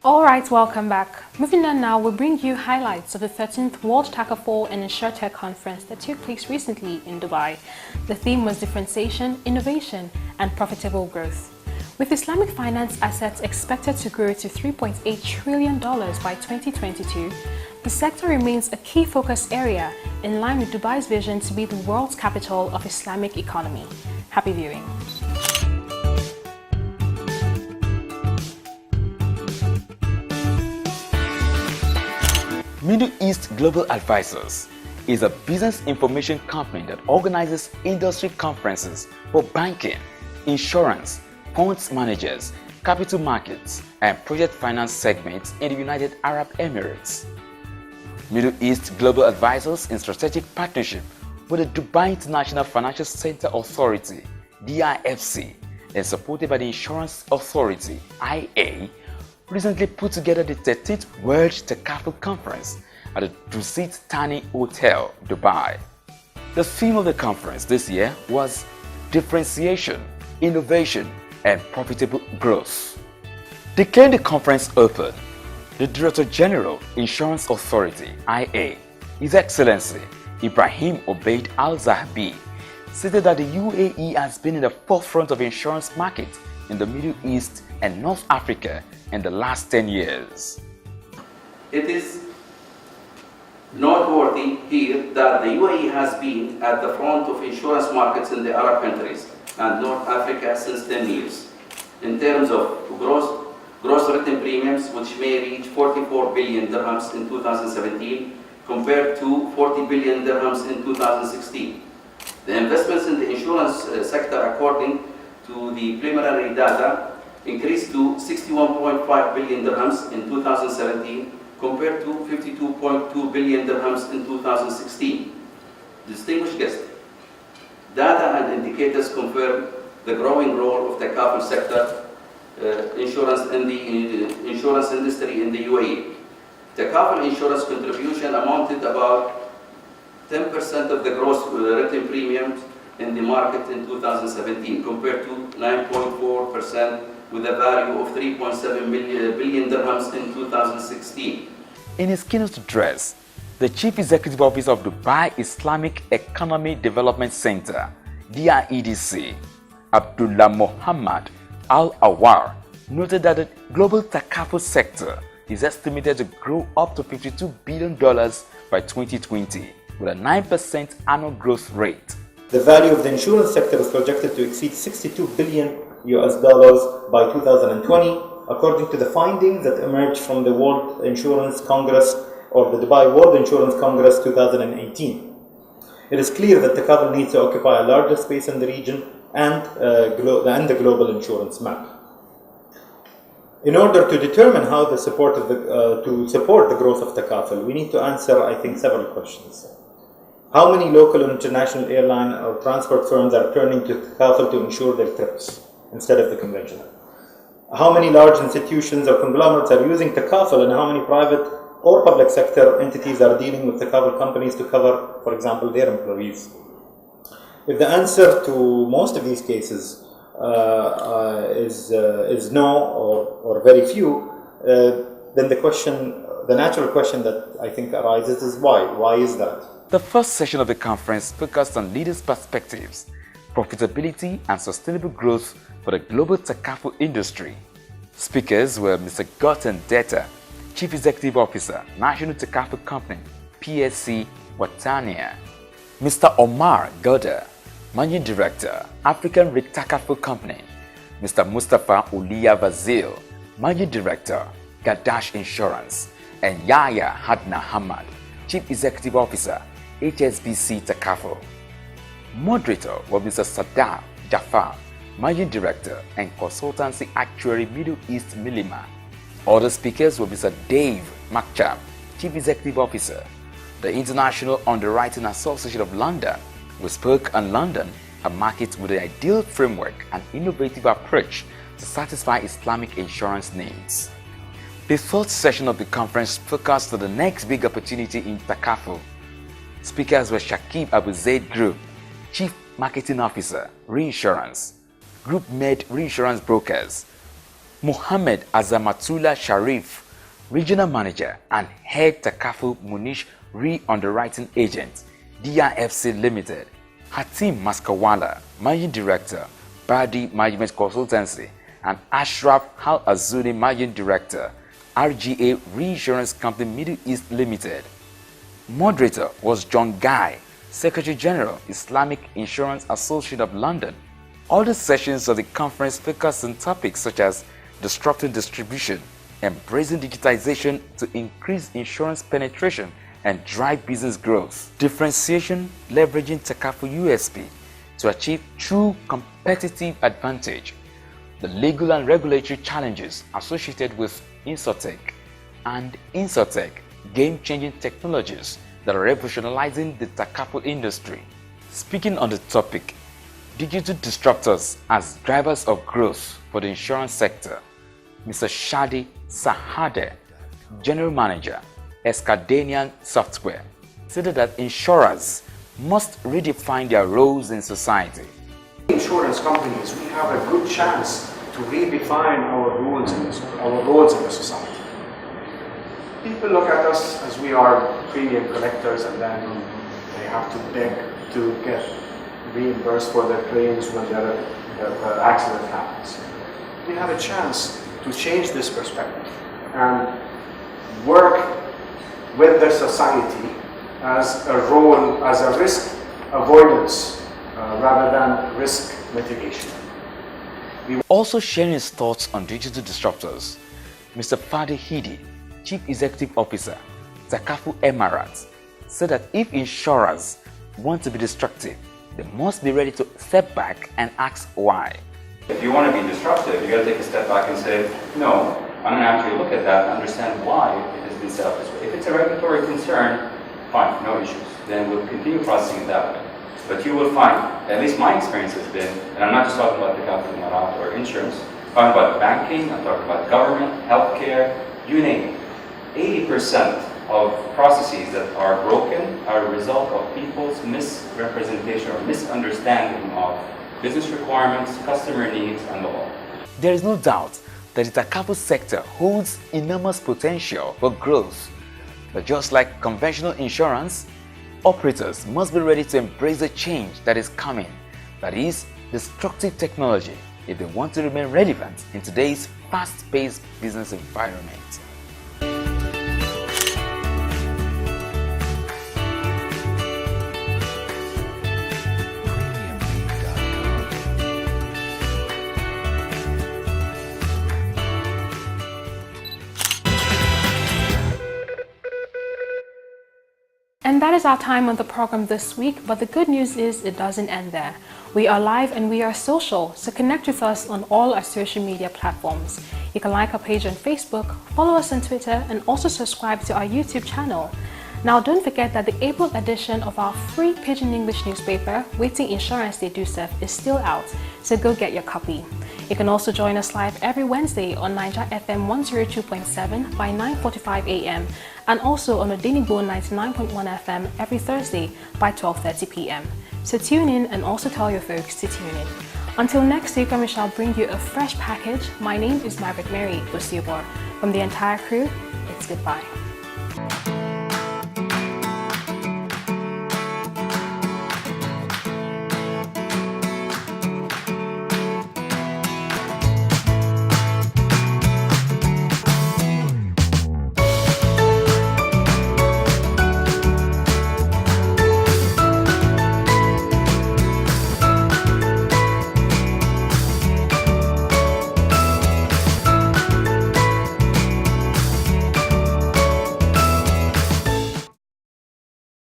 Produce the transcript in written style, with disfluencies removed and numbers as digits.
Alright, welcome back. Moving on now, we bring you highlights of the 13th World Takaful and InsurTech Conference that took place recently in Dubai. The theme was differentiation, innovation, and profitable growth. With Islamic finance assets expected to grow to $3.8 trillion by 2022, the sector remains a key focus area in line with Dubai's vision to be the world's capital of Islamic economy. Happy viewing. Middle East Global Advisors is a business information company that organizes industry conferences for banking, insurance, funds managers, capital markets, and project finance segments in the United Arab Emirates. Middle East Global Advisors, in strategic partnership with the Dubai International Financial Center Authority (DIFC) and supported by the Insurance Authority (IA), recently put together the 13th World Takaful Conference at the Dusit Thani Hotel, Dubai. The theme of the conference this year was differentiation, innovation, and profitable growth. Declaring the conference open, the Director General, Insurance Authority (IA), His Excellency Ibrahim Obeid Al-Zahabi, stated that the UAE has been in the forefront of insurance market in the Middle East and North Africa in the last 10 years. It is noteworthy here that the UAE has been at the front of insurance markets in the Arab countries and North Africa since 10 years. In terms of gross written premiums, which may reach 44 billion dirhams in 2017 compared to 40 billion dirhams in 2016. The investments in the insurance sector, according to the preliminary data, increased to 61.5 billion dirhams in 2017 compared to 52.2 billion dirhams in 2016. Distinguished guests, data and indicators confirm the growing role of the Takaful sector insurance in the insurance industry in the UAE. Takaful insurance contribution amounted about 10% of the gross written premiums in the market in 2017 compared to 9.4% with a value of 3.7 billion dirhams in 2016. In his keynote address, the Chief Executive Officer of Dubai Islamic Economy Development Center, DIEDC, Abdullah Mohammed Al-Awar, noted that the global Takaful sector is estimated to grow up to $52 billion by 2020 with a 9% annual growth rate. The value of the insurance sector is projected to exceed $62 billion by 2020, according to the findings that emerged from the World Insurance Congress or the Dubai World Insurance Congress 2018. It is clear that Takaful needs to occupy a larger space in the region and the global insurance map. In order to determine how to support the growth of Takaful, we need to answer, I think, several questions. How many local and international airline or transport firms are turning to Takaful to insure their trips instead of the conventional? How many large institutions or conglomerates are using Takaful, and how many private or public sector entities are dealing with Takaful companies to cover, for example, their employees? If the answer to most of these cases is no or very few, then the natural question that I think arises is why? Why is that? The first session of the conference focused on leaders' perspectives, profitability and sustainable growth for the global Takaful industry. Speakers were Mr. Gautam Detta, Chief Executive Officer, National Takaful Company, PSC, Watania; Mr. Omar Goda, Managing Director, African Takaful Company; Mr. Mustafa Uliya Vazil, Managing Director, Gadash Insurance; and Yahya Hadna Hamad, Chief Executive Officer, HSBC Takaful. Moderator was Mr. Sadar Jafar, Managing Director and Consultancy Actuary, Middle East Milima. Other speakers were Mr. Dave Makcham, Chief Executive Officer, the International Underwriting Association of London, who spoke on London, a market with an ideal framework and innovative approach to satisfy Islamic insurance needs. The third session of the conference focused on the next big opportunity in Takaful. Speakers were Shakib Abu Zaid Group, Chief Marketing Officer, Reinsurance, Group Med Reinsurance Brokers, Mohammed Azamatullah Sharif, Regional Manager and Head Takaful Munish Re-Underwriting Agent, DIFC Limited. Hatim Maskawala, Managing Director, Badi Management Consultancy, and Ashraf Al-Azuni, Managing Director, RGA Reinsurance Company Middle East Limited. Moderator was John Guy, Secretary General, Islamic Insurance Association of London. All the sessions of the conference focus on topics such as disrupting distribution, embracing digitization to increase insurance penetration and drive business growth, differentiation, leveraging Takaful USP to achieve true competitive advantage, the legal and regulatory challenges associated with InsurTech, and InsurTech, game-changing technologies that are revolutionizing the Takaful industry. Speaking on the topic, digital disruptors as drivers of growth for the insurance sector, Mr. Shadi Sahade, General Manager, Escadanian Software, said that insurers must redefine their roles in society. Insurance companies, we have a good chance to redefine our roles in the society. People look at us as we are premium collectors, and then they have to beg to get reimbursed for their claims when their accident happens. We have a chance to change this perspective and work with the society as a role, as a risk avoidance rather than risk mitigation. Also sharing his thoughts on digital disruptors, Mr. Fadi Hidi, Chief Executive Officer, Takaful Emirates, said that if insurers want to be destructive, they must be ready to step back and ask why. If you want to be disruptive, you got to take a step back and say, no, I'm going to actually look at that and understand why it has been set up this way. If it's a regulatory concern, fine, no issues. Then we'll continue processing it that way. But you will find, at least my experience has been, and I'm not just talking about the Takaful Emirat or insurance, I'm talking about banking, I'm talking about government, healthcare, you name it. 80% of processes that are broken are a result of people's misrepresentation or misunderstanding of business requirements, customer needs, and the law. There is no doubt that the Takaful sector holds enormous potential for growth. But just like conventional insurance, operators must be ready to embrace the change that is coming, that is, destructive technology, if they want to remain relevant in today's fast-paced business environment. And that is our time on the program this week, but the good news is it doesn't end there. We are live and we are social, so connect with us on all our social media platforms. You can like our page on Facebook, follow us on Twitter, and also subscribe to our YouTube channel. Now don't forget that the April edition of our free Pidgin English newspaper, Waiting Insurance They Do Serve, is still out, so go get your copy. You can also join us live every Wednesday on Niger FM 102.7 by 9:45 a.m. and also on Odenibo 99.1 FM every Thursday by 12:30 p.m. So tune in and also tell your folks to tune in. Until next week when we shall bring you a fresh package, my name is Margaret Mary Osiobor. From the entire crew, it's goodbye.